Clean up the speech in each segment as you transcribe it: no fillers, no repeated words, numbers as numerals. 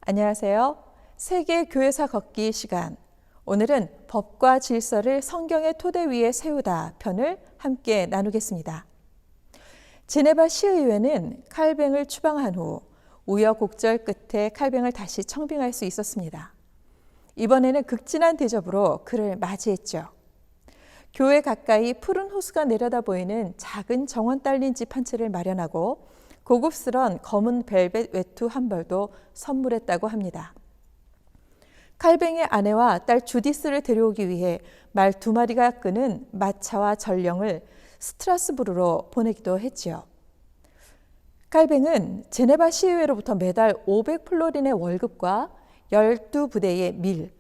안녕하세요. 세계 교회사 걷기 시간. 오늘은 법과 질서를 성경의 토대 위에 세우다 편을 함께 나누겠습니다. 제네바 시의회는 칼뱅을 추방한 후 우여곡절 끝에 칼뱅을 다시 청빙할 수 있었습니다. 이번에는 극진한 대접으로 그를 맞이했죠. 교회 가까이 푸른 호수가 내려다 보이는 작은 정원 딸린 집 한 채를 마련하고 고급스런 검은 벨벳 외투 한 벌도 선물했다고 합니다. 칼뱅의 아내와 딸 주디스를 데려오기 위해 말 2마리가 끄는 마차와 전령을 스트라스부르로 보내기도 했지요. 칼뱅은 제네바 시의회로부터 매달 500플로린의 월급과 12부대의 밀,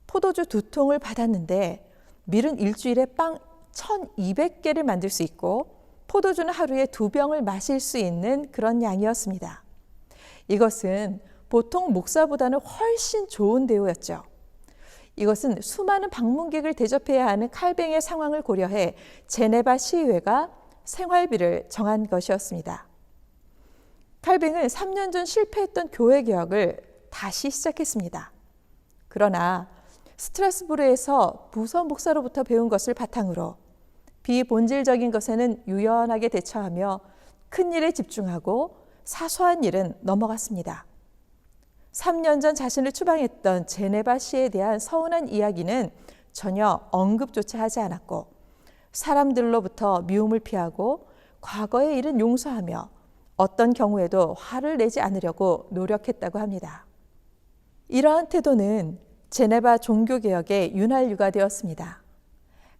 포도주 2통을 받았는데 밀은 일주일에 빵 1200개를 만들 수 있고 포도주는 하루에 2병을 마실 수 있는 그런 양이었습니다. 이것은 보통 목사보다는 훨씬 좋은 대우였죠. 이것은 수많은 방문객을 대접해야 하는 칼뱅의 상황을 고려해 제네바 시의회가 생활비를 정한 것이었습니다. 칼뱅은 3년 전 실패했던 교회 개혁을 다시 시작했습니다. 그러나 스트라스부르에서 부서 목사로부터 배운 것을 바탕으로 비본질적인 것에는 유연하게 대처하며 큰 일에 집중하고 사소한 일은 넘어갔습니다. 3년 전 자신을 추방했던 제네바 시에 대한 서운한 이야기는 전혀 언급조차 하지 않았고 사람들로부터 미움을 피하고 과거의 일은 용서하며 어떤 경우에도 화를 내지 않으려고 노력했다고 합니다. 이러한 태도는 제네바 종교개혁의 윤활유가 되었습니다.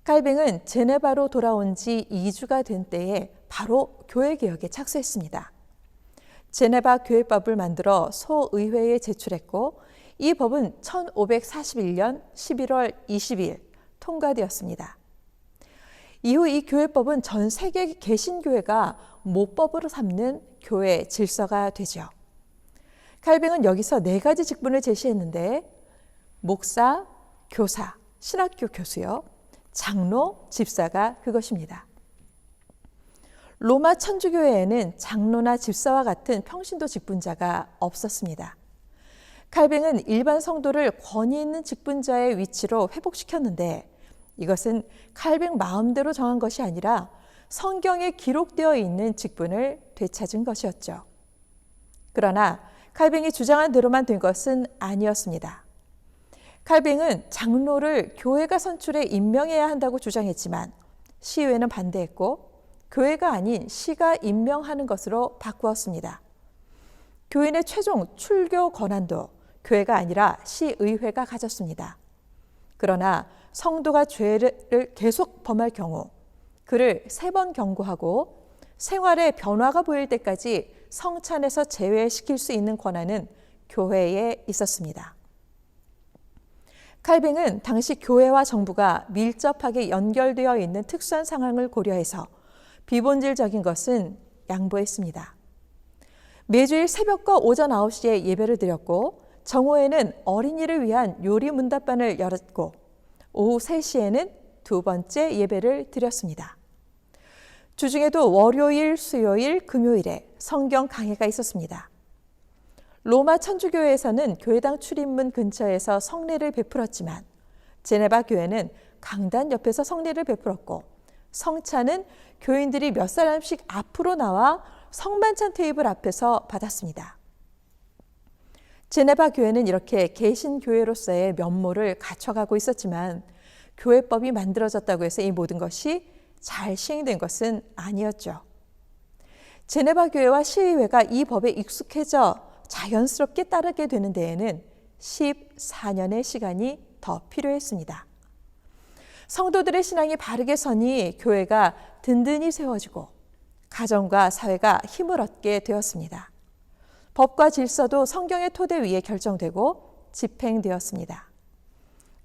칼뱅은 제네바로 돌아온 지 2주가 된 때에 바로 교회개혁에 착수했습니다. 제네바 교회법을 만들어 소의회에 제출했고 이 법은 1541년 11월 20일 통과되었습니다. 이후 이 교회법은 전 세계 개신교회가 모법으로 삼는 교회 질서가 되죠. 칼뱅은 여기서 4가지 직분을 제시했는데 목사, 교사, 신학교 교수요, 장로, 집사가 그것입니다. 로마 천주교회에는 장로나 집사와 같은 평신도 직분자가 없었습니다. 칼뱅은 일반 성도를 권위 있는 직분자의 위치로 회복시켰는데 이것은 칼뱅 마음대로 정한 것이 아니라 성경에 기록되어 있는 직분을 되찾은 것이었죠. 그러나 칼뱅이 주장한 대로만 된 것은 아니었습니다. 칼뱅은 장로를 교회가 선출해 임명해야 한다고 주장했지만 시의회는 반대했고 교회가 아닌 시가 임명하는 것으로 바꾸었습니다. 교인의 최종 출교 권한도 교회가 아니라 시의회가 가졌습니다. 그러나 성도가 죄를 계속 범할 경우 그를 3번 경고하고 생활에 변화가 보일 때까지 성찬에서 제외시킬 수 있는 권한은 교회에 있었습니다. 칼뱅은 당시 교회와 정부가 밀접하게 연결되어 있는 특수한 상황을 고려해서 비본질적인 것은 양보했습니다. 매주일 새벽과 오전 9시에 예배를 드렸고 정오에는 어린이를 위한 요리 문답반을 열었고 오후 3시에는 2번째 예배를 드렸습니다. 주중에도 월요일, 수요일, 금요일에 성경 강해가 있었습니다. 로마 천주교회에서는 교회당 출입문 근처에서 성례를 베풀었지만 제네바 교회는 강단 옆에서 성례를 베풀었고 성찬은 교인들이 몇 사람씩 앞으로 나와 성만찬 테이블 앞에서 받았습니다. 제네바 교회는 이렇게 개신교회로서의 면모를 갖춰가고 있었지만 교회법이 만들어졌다고 해서 이 모든 것이 잘 시행된 것은 아니었죠. 제네바 교회와 시의회가 이 법에 익숙해져 자연스럽게 따르게 되는 데에는 14년의 시간이 더 필요했습니다. 성도들의 신앙이 바르게 서니 교회가 든든히 세워지고 가정과 사회가 힘을 얻게 되었습니다. 법과 질서도 성경의 토대 위에 결정되고 집행되었습니다.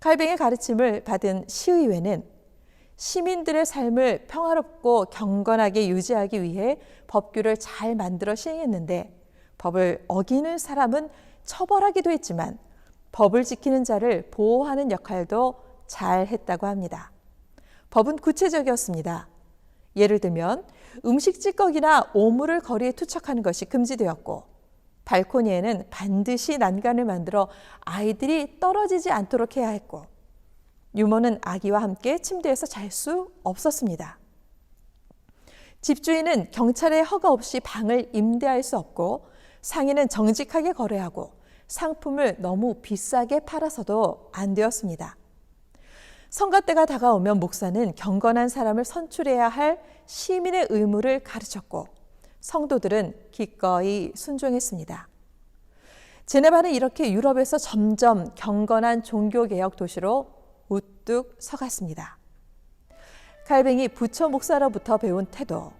칼뱅의 가르침을 받은 시의회는 시민들의 삶을 평화롭고 경건하게 유지하기 위해 법규를 잘 만들어 시행했는데 법을 어기는 사람은 처벌하기도 했지만 법을 지키는 자를 보호하는 역할도 잘 했다고 합니다. 법은 구체적이었습니다. 예를 들면 음식 찌꺼기나 오물을 거리에 투척하는 것이 금지되었고 발코니에는 반드시 난간을 만들어 아이들이 떨어지지 않도록 해야 했고, 유모는 아기와 함께 침대에서 잘 수 없었습니다. 집주인은 경찰의 허가 없이 방을 임대할 수 없고, 상인은 정직하게 거래하고 상품을 너무 비싸게 팔아서도 안 되었습니다. 선거 때가 다가오면 목사는 경건한 사람을 선출해야 할 시민의 의무를 가르쳤고, 성도들은 기꺼이 순종했습니다. 제네바는 이렇게 유럽에서 점점 경건한 종교개혁 도시로 우뚝 서갔습니다. 칼뱅이 부처 목사로부터 배운 태도,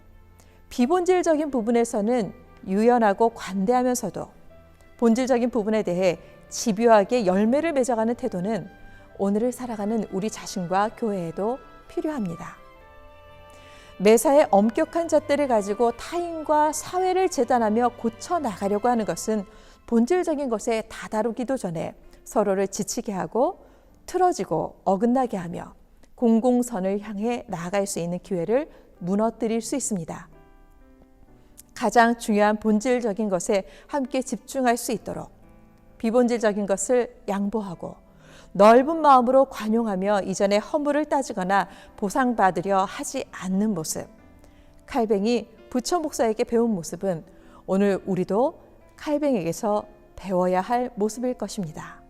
비본질적인 부분에서는 유연하고 관대하면서도 본질적인 부분에 대해 집요하게 열매를 맺어가는 태도는 오늘을 살아가는 우리 자신과 교회에도 필요합니다. 매사에 엄격한 잣대를 가지고 타인과 사회를 재단하며 고쳐 나가려고 하는 것은 본질적인 것에 다다르기도 전에 서로를 지치게 하고 틀어지고 어긋나게 하며 공공선을 향해 나아갈 수 있는 기회를 무너뜨릴 수 있습니다. 가장 중요한 본질적인 것에 함께 집중할 수 있도록 비본질적인 것을 양보하고 넓은 마음으로 관용하며 이전의 허물을 따지거나 보상받으려 하지 않는 모습, 칼뱅이 부처 목사에게 배운 모습은 오늘 우리도 칼뱅에게서 배워야 할 모습일 것입니다.